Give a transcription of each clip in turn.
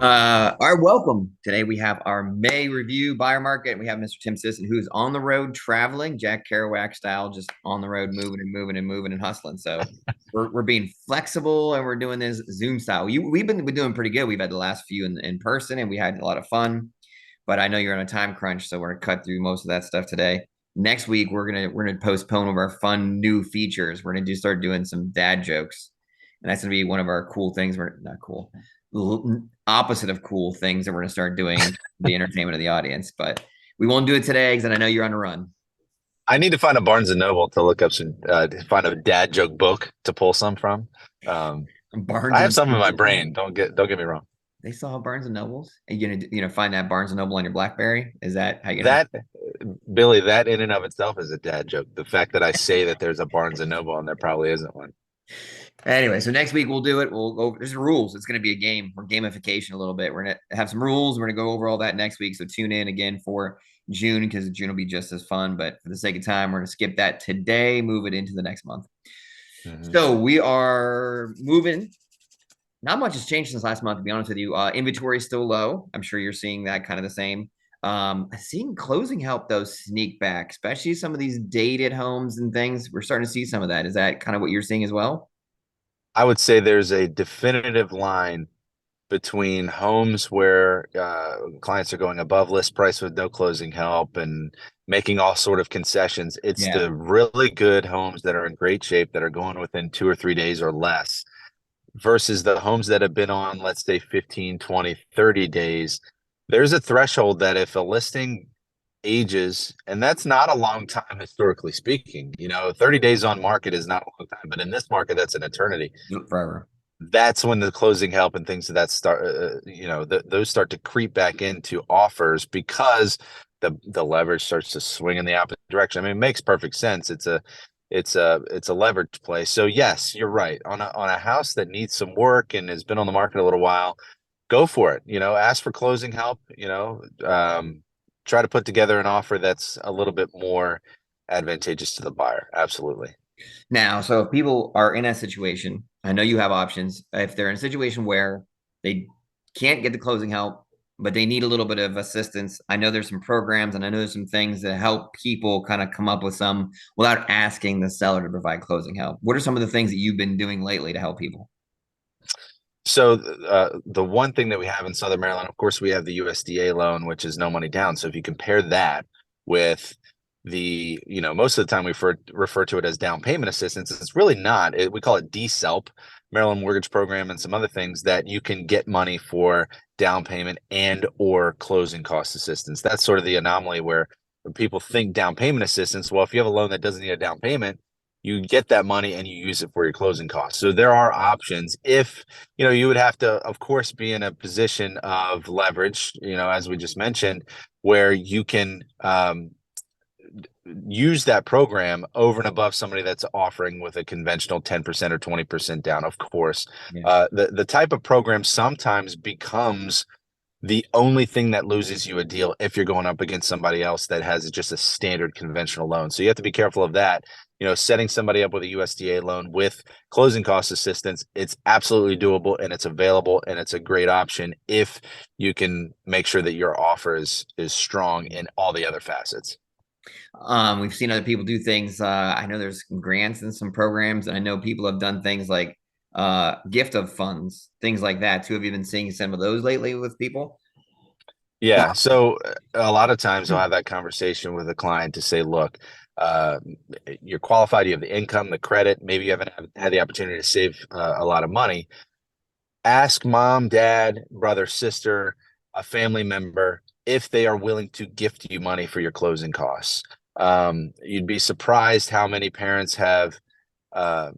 Our welcome today. We have our May review buyer market. We have Mr. Tim Sisson, who's on the road traveling, Jack Kerouac style, just on the road, moving and moving and moving and hustling. So we're being flexible and we're doing this Zoom style. We've been doing pretty good. We've had the last few in person and we had a lot of fun. But I know you're on a time crunch, so we're gonna cut through most of that stuff today. Next week we're gonna postpone one of our fun new features. We're gonna start doing some dad jokes, and that's gonna be one of our cool things. We're not cool, opposite of cool things that we're gonna start doing for the entertainment of the audience. But we won't do it today because I know you're on a run. I need to find a Barnes and Noble to look up some, to find a dad joke book to pull some from. Um, Barnes I have and some in my Noble. brain. Don't get me wrong. They still have Barnes and Nobles, and you're gonna find that Barnes and Noble on your BlackBerry. Is that how you gonna? That Billy, that in and of itself is a dad joke. The fact that I say that there's a Barnes and Noble and there probably isn't one. Anyway, so next week we'll do it. We'll go. There's rules. It's going to be a game or gamification a little bit. We're going to have some rules. We're going to go over all that next week. So tune in again for June because June will be just as fun. But for the sake of time, we're going to skip that today, move it into the next month. Hmm. So we are moving. Not much has changed since last month, to be honest with you. Inventory is still low. I'm sure you're seeing that kind of the same. Seeing closing help though sneak back, especially some of these dated homes and things. We're starting to see some of that. Is that kind of what you're seeing as well? I would say there's a definitive line between homes where clients are going above list price with no closing help and making all sort of concessions. It's Yeah. the really good homes that are in great shape that are going within 2 or 3 days or less versus the homes that have been on, let's say 15, 20, 30 days. There's a threshold that if a listing ages, and that's not a long time historically speaking, 30 days on market is not a long time, but in this market, that's an eternity. Forever. That's when the closing help and things of that start, those start to creep back into offers because the leverage starts to swing in the opposite direction. I mean, it makes perfect sense. It's a leverage play. So yes, you're right. On a house that needs some work and has been on the market a little while, go for it. Ask for closing help. Try to put together an offer that's a little bit more advantageous to the buyer. Absolutely. Now, so if people are in a situation, I know you have options. If they're in a situation where they can't get the closing help, but they need a little bit of assistance, I know there's some programs and I know there's some things that help people kind of come up with some without asking the seller to provide closing help. What are some of the things that you've been doing lately to help people? So the one thing that we have in Southern Maryland, of course, we have the USDA loan, which is no money down. So if you compare that with most of the time we refer to it as down payment assistance, it's really not. We call it DSELP, Maryland Mortgage Program, and some other things that you can get money for down payment and or closing cost assistance. That's sort of the anomaly where when people think down payment assistance. Well, if you have a loan that doesn't need a down payment, you get that money and you use it for your closing costs. So there are options. If you would have to, of course, be in a position of leverage, as we just mentioned, where you can use that program over and above somebody that's offering with a conventional 10% or 20% down. Of course, Yeah. the type of program sometimes becomes the only thing that loses you a deal if you're going up against somebody else that has just a standard conventional loan. So you have to be careful of that. Setting somebody up with a USDA loan with closing cost assistance, it's absolutely doable and it's available and it's a great option if you can make sure that your offer is strong in all the other facets. We've seen other people do things. I know there's grants and some programs, and I know people have done things like gift of funds, things like that too. Have you been seeing some of those lately with people? Yeah. So a lot of times I'll have that conversation with a client to say, look, uh, you're qualified, you have the income, the credit, maybe you haven't had the opportunity to save a lot of money. Ask mom, dad, brother, sister, a family member if they are willing to gift you money for your closing costs. You'd be surprised how many parents have uh,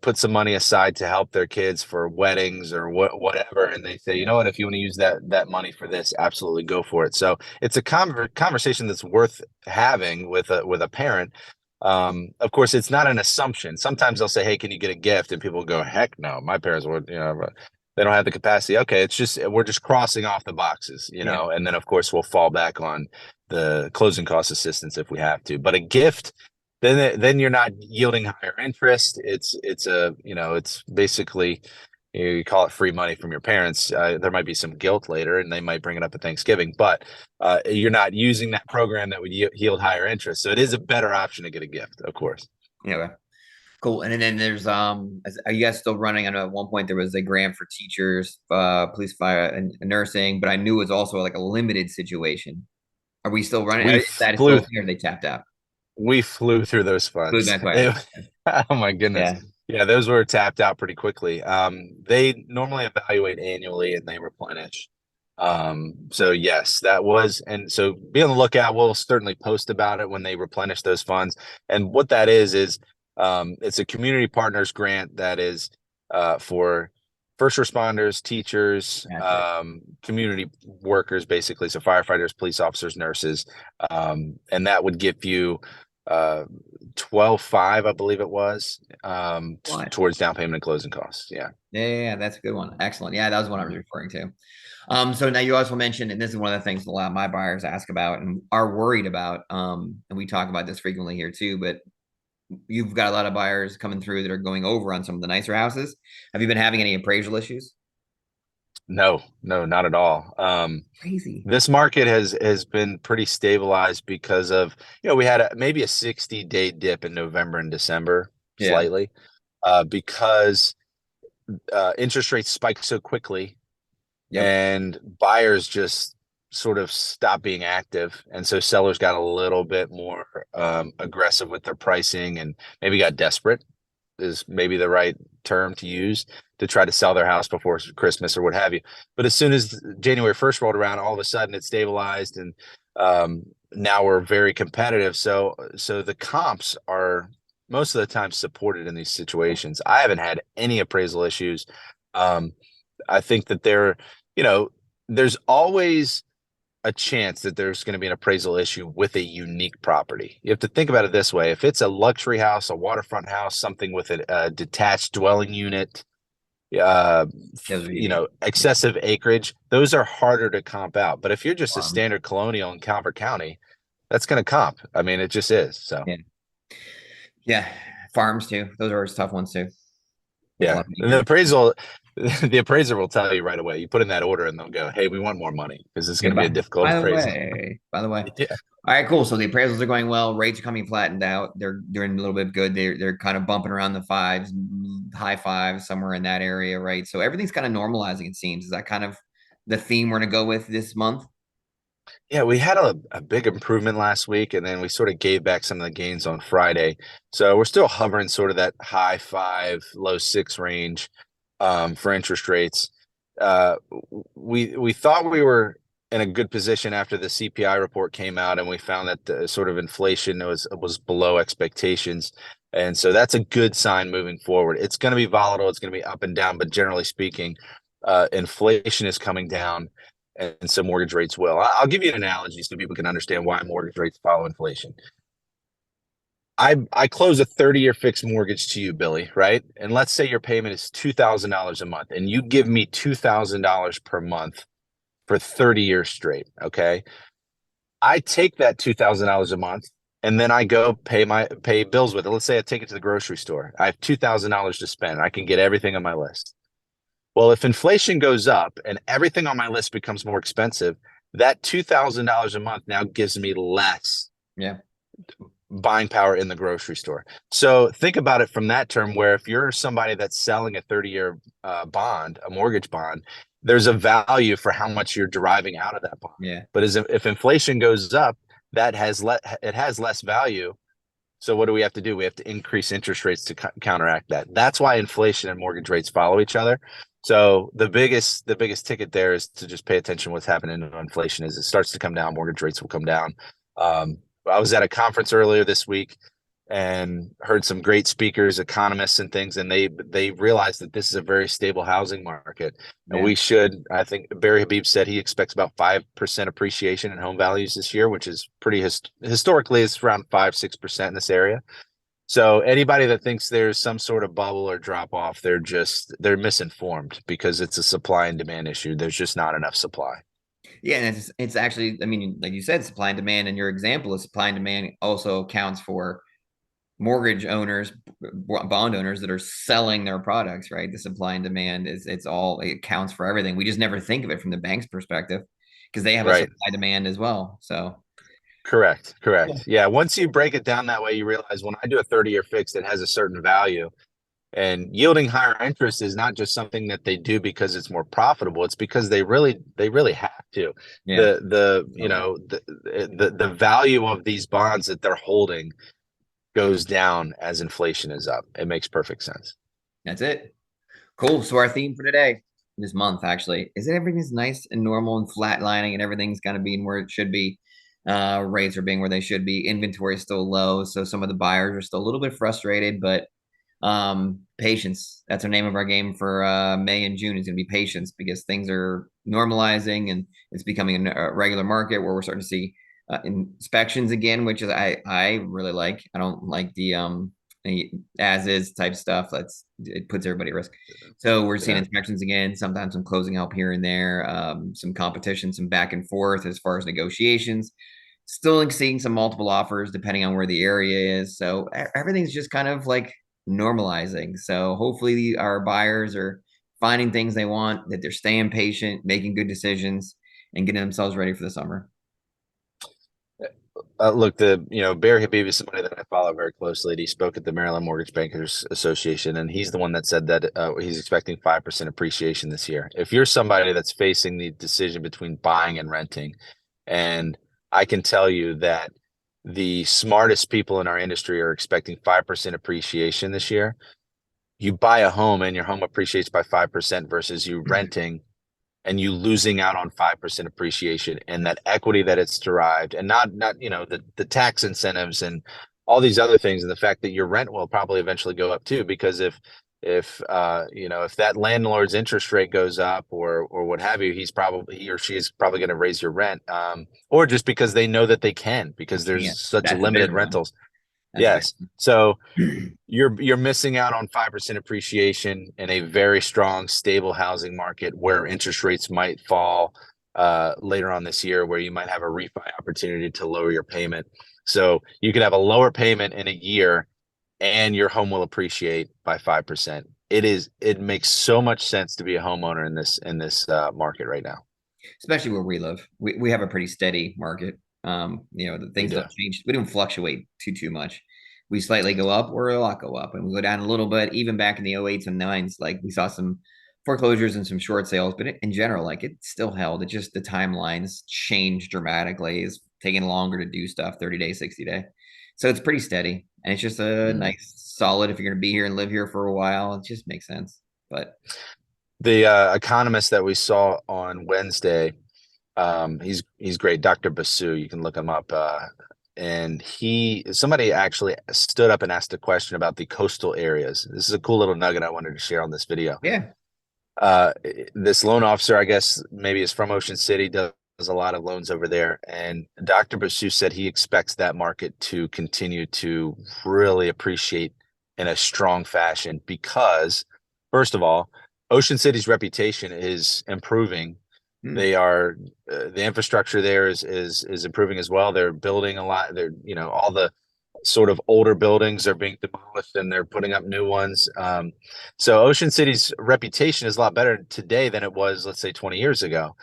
put some money aside to help their kids for weddings or whatever, and they say, you know what, if you want to use that money for this, absolutely go for it. So it's a conversation that's worth having with a parent. Of course, it's not an assumption. Sometimes they'll say, hey, can you get a gift? And people go, heck no, my parents would, they don't have the capacity. Okay, it's just we're just crossing off the boxes, Yeah. and then of course we'll fall back on the closing cost assistance if we have to. But a gift, then you're not yielding higher interest. It's basically you call it free money from your parents. There might be some guilt later, and they might bring it up at Thanksgiving, but you're not using that program that would yield higher interest. So it is a better option to get a gift, of course. Yeah. Cool. And then there's are you guys still running? I know at one point there was a grant for teachers, police, fire, and nursing, but I knew it was also like a limited situation. Are we still running? We Is that still flew a thing or they tapped out? we flew through those Food funds. back way. Oh my goodness. Yeah. Yeah, those were tapped out pretty quickly. They normally evaluate annually and they replenish. So yes, that was, and so be on the lookout. We'll certainly post about it when they replenish those funds. And what that is it's a community partners grant that is for first responders, teachers, Gotcha. community workers, basically. So firefighters, police officers, nurses, and that would give you 12.5, I believe it was, What? towards down payment and closing costs. Yeah. Yeah, that's a good one. Excellent. Yeah, that was what I was referring to. So now you also mentioned, and this is one of the things a lot of my buyers ask about and are worried about. And we talk about this frequently here too, but you've got a lot of buyers coming through that are going over on some of the nicer houses. Have you been having any appraisal issues? No, no, not at all. Crazy. This market has been pretty stabilized because of, we had maybe a 60-day dip in November and December Yeah. slightly, because interest rates spiked so quickly Yep. and buyers just sort of stopped being active. And so sellers got a little bit more aggressive with their pricing and maybe got desperate is maybe the right term to use to try to sell their house before Christmas or what have you. But as soon as January 1st rolled around, all of a sudden it stabilized and now we're very competitive. So the comps are most of the time supported in these situations. I haven't had any appraisal issues. I think that there's always a chance that there's going to be an appraisal issue with a unique property. You have to think about it this way. If it's a luxury house, a waterfront house, something with a detached dwelling unit, uh, Those are unique. excessive acreage, those are harder to comp out. But if you're just a Farms. standard colonial in Calvert County, that's going to comp. I mean, it just is. So, Yeah. Yeah. Farms too. Those are always tough ones too, with a yeah. lot of And the acreage. appraisal, the appraiser will tell you right away. You put in that order and they'll go, "Hey, we want more money because it's going to be a Goodbye. difficult appraisal." By the way. Yeah. All right, cool. So the appraisals are going well. Rates are coming flattened out. They're doing a little bit good. They're kind of bumping around the fives, high fives, somewhere in that area, right? So everything's kind of normalizing, it seems. Is that kind of the theme we're gonna go with this month? Yeah, we had a big improvement last week, and then we sort of gave back some of the gains on Friday. So we're still hovering sort of that high five, low six range for interest rates. Uh, we thought we were in a good position after the CPI report came out, and we found that the sort of inflation was below expectations, and so that's a good sign moving forward. It's going to be volatile, it's going to be up and down, but generally speaking, inflation is coming down and so mortgage rates will. I'll give you an analogy so people can understand why mortgage rates follow inflation. I close a 30-year fixed mortgage to you, Billy, right? And let's say your payment is $2,000 a month, and you give me $2,000 per month for 30 years straight. Okay. I take that $2,000 a month and then I go pay bills with it. Let's say I take it to the grocery store. I have $2,000 to spend. I can get everything on my list. Well, if inflation goes up and everything on my list becomes more expensive, that $2,000 a month now gives me less Yeah. buying power in the grocery store. So think about it from that term, where if you're somebody that's selling a 30-year bond, a mortgage bond, there's a value for how much you're deriving out of that bond. Yeah. But if inflation goes up, it has less value. So what do we have to do? We have to increase interest rates to counteract that. That's why inflation and mortgage rates follow each other. So the biggest ticket there is to just pay attention to what's happening to inflation. As it starts to come down, mortgage rates will come down. I was at a conference earlier this week and heard some great speakers, economists and things, and they realized that this is a very stable housing market. And Yeah. I think Barry Habib said he expects about 5% appreciation in home values this year, which is pretty historically it's around 5-6% in this area. So anybody that thinks there's some sort of bubble or drop off, they're misinformed because it's a supply and demand issue. There's just not enough supply. Yeah, and it's actually, I mean, like you said, supply and demand, and your example of supply and demand also accounts for mortgage owners, bond owners that are selling their products, right? The supply and demand it's all, it counts for everything. We just never think of it from the bank's perspective because they have a Right. supply demand as well. So Correct. Correct. Yeah. Once you break it down that way, you realize when I do a 30-year fix that has a certain value, and yielding higher interest is not just something that they do because it's more profitable. It's because they really have to. yeah, The you totally. know the value of these bonds that they're holding goes down as inflation is up. It makes perfect sense. That's it. Cool. So our theme for today, this month actually, is that everything's nice and normal and flatlining and everything's kind of being where it should be. Rates are being where they should be. Inventory is still low. So some of the buyers are still a little bit frustrated, but patience. That's our name of our game for May and June is going to be patience because things are normalizing and it's becoming a regular market where we're starting to see inspections again, which is I really like. I don't like the as is type stuff. That's it puts everybody at risk. So we're seeing Yeah. inspections again, sometimes some closing help here and there, some competition, some back and forth as far as negotiations. Still seeing some multiple offers depending on where the area is. So everything's just kind of like normalizing. So hopefully our buyers are finding things they want, that they're staying patient, making good decisions, and getting themselves ready for the summer. Look, Barry Habib is somebody that I follow very closely. He spoke at the Maryland Mortgage Bankers Association, and he's the one that said that he's expecting 5% appreciation this year. If you're somebody that's facing the decision between buying and renting, and I can tell you that the smartest people in our industry are expecting 5% appreciation this year. You buy a home and your home appreciates by 5% versus you renting and you losing out on 5% appreciation and that equity that it's derived and not the tax incentives and all these other things and the fact that your rent will probably eventually go up too because if that landlord's interest rate goes up or what have you, he or she is probably going to raise your rent, or just because they know that they can because Yeah, there's such that's a limited big one. rentals. That's a big Yes. So one. you're missing out on 5% appreciation in a very strong, stable housing market where interest rates might fall later on this year, where you might have a refi opportunity to lower your payment. So you could have a lower payment in a year and your home will appreciate by 5%. It makes so much sense to be a homeowner in this market right now. Especially where we live. We have a pretty steady market. The We things do. don't change. We don't fluctuate too much. We slightly go up or a lot go up, and we go down a little bit. Even back in the 08s and 9s, like we saw some foreclosures and some short sales, but in general, like it still held. It just the timelines changed dramatically. It's taking longer to do stuff, 30 day, 60 day. So it's pretty steady, and it's just a Mhm. nice solid. If you're going to be here and live here for a while, it just makes sense. But The economist that we saw on Wednesday, he's great, Dr. Basu. You can look him up. And somebody actually stood up and asked a question about the coastal areas. This is a cool little nugget I wanted to share on this video. yeah, Uh, this loan officer, I guess maybe is from Ocean City, does a lot of loans over there. And Dr. Basu said he expects that market to continue to really appreciate in a strong fashion because, first of all, Ocean City's reputation is improving. hmm, The infrastructure there is improving as well. They're building a lot. All the sort of older buildings are being demolished and they're putting up new ones. So Ocean City's reputation is a lot better today than it was, let's say, 20 years ago.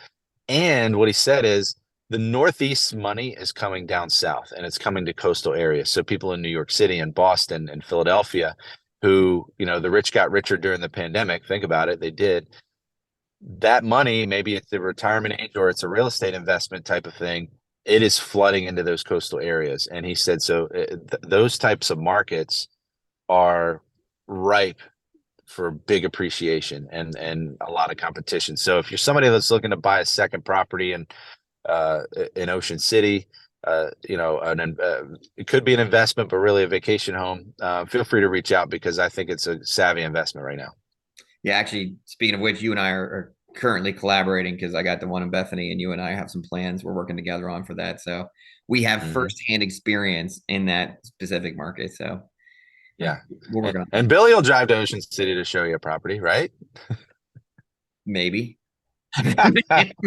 And what he said is the Northeast money is coming down south and it's coming to coastal areas. So people in New York City and Boston and Philadelphia who, the rich got richer during the pandemic. Think about it. They did that money, maybe it's the retirement age or it's a real estate investment type of thing, it is flooding into those coastal areas. And he said, so those types of markets are ripe for big appreciation and a lot of competition. So if you're somebody that's looking to buy a second property in Ocean City, it could be an investment, but really a vacation home. Feel free to reach out because I think it's a savvy investment right now. yeah. Actually, speaking of which, you and I are currently collaborating because I got the one in Bethany, and you and I have some plans we're working together on for that. So we have Hmm. firsthand experience in that specific market. So Yeah. we're working on And that. Billy will drive to Ocean City to show you a property, right? Maybe,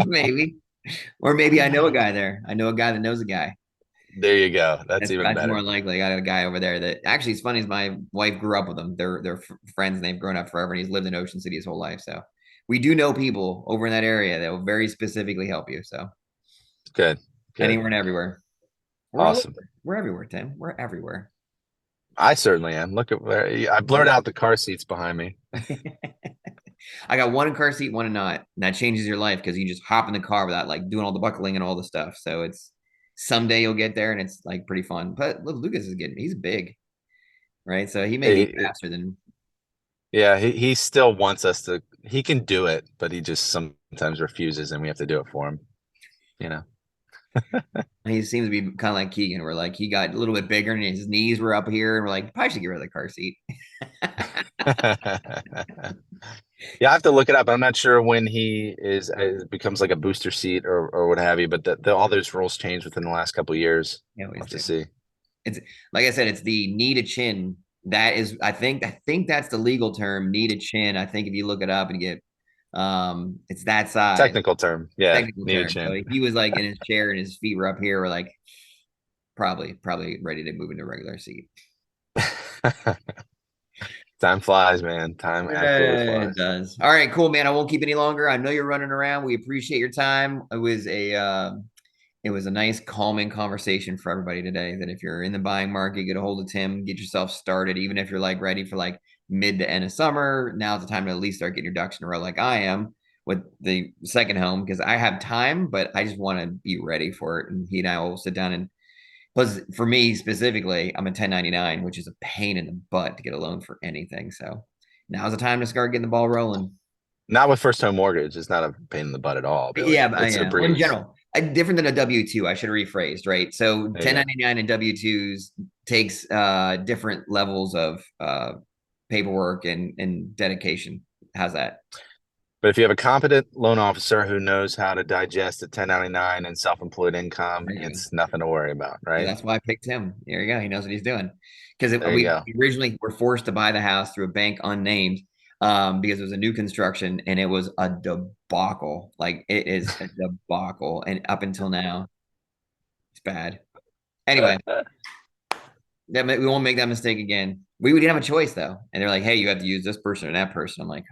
maybe, or maybe I know a guy there. I know a guy that knows a guy. There you go. That's even That's more better. likely. I got a guy over there that actually it's funny is my wife grew up with him. They're friends and they've grown up forever. And he's lived in Ocean City his whole life. So we do know people over in that area that will very specifically help you. So Good. Good. anywhere and everywhere. We're all Awesome. over. We're everywhere, Tim. We're everywhere. I certainly am. Look at where I blurred out the car seats behind me. I got one in car seat, one in not. And that changes your life because you just hop in the car without like doing all the buckling and all the stuff. So it's someday you'll get there and it's like pretty fun. But look, Lucas is getting he's big, right? So he may get faster than Yeah, he still wants us to. He can do it, but he just sometimes refuses, and we have to do it for him. You know. he seems to be kind of like Keegan, where like he got a little bit bigger and his knees were up here, and we're like, probably should get rid of the car seat. Yeah, I have to look it up. I'm not sure when he is becomes like a booster seat or what have you, but all those rules changed within the last couple of years. Yeah, We'll always have to do. see. It's like I said, it's the knee to chin. That is, I think that's the legal term, knee to chin. I think if you look it up and get, it's that size, Technical term. Yeah, technical knee to term. So chin. if he was like in his chair and his feet were up here, we're like probably ready to move into a regular seat. Time flies, man. Time absolutely It flies. does. All right, cool, man. I won't keep any longer. I know you're running around. We appreciate your time. It was a nice, calming conversation for everybody today. That if you're in the buying market, get a hold of Tim, get yourself started. Even if you're like ready for like mid to end of summer, now's the time to at least start getting your ducks in a row, like I am with the second home, because I have time, but I just want to be ready for it. And he and I will sit down and plus for me specifically, I'm a 1099, which is a pain in the butt to get a loan for anything. So now's the time to start getting the ball rolling. Not with first home mortgage. It's not a pain in the butt at all. I'll be like, Yeah, it's a yeah. Well, in breeze. general, different than a W two. I should have rephrased, right? So There you go. 1099 and W twos takes different levels of paperwork and dedication. How's that? But if you have a competent loan officer who knows how to digest a 1099 and self-employed income, There you go. it's nothing to worry about, So right? that's why I picked him. There you go. He knows what he's doing. Because There you we go. originally were forced to buy the house through a bank unnamed because it was a new construction and it was a debacle. Like it is a debacle. And up until now, it's bad. Anyway, we won't make that mistake again. We didn't have a choice though. And they're like, hey, you have to use this person or that person. I'm like,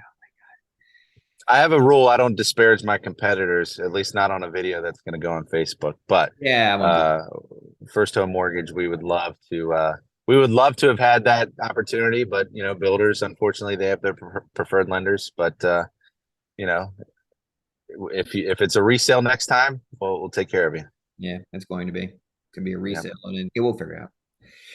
I have a rule. I don't disparage my competitors, at least not on a video that's going to go on Facebook. But yeah, I won't do uh, first home mortgage, we would love to have had that opportunity. But builders, unfortunately, they have their preferred lenders. But you know, if it's a resale next time, we'll take care of you. Yeah, it's going to be. It's going to be a Yeah. resale and it will figure out.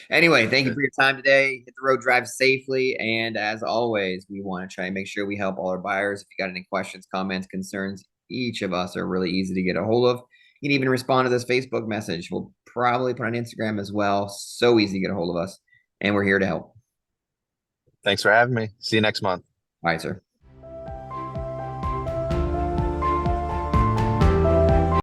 Anyway, thank you for your time today. Hit the road, drive safely. And as always, we want to try and make sure we help all our buyers. If you got any questions, comments, concerns, each of us are really easy to get a hold of. You can even respond to this Facebook message. We'll probably put on Instagram as well. So easy to get a hold of us. And we're here to help. Thanks for having me. See you next month. All right, sir.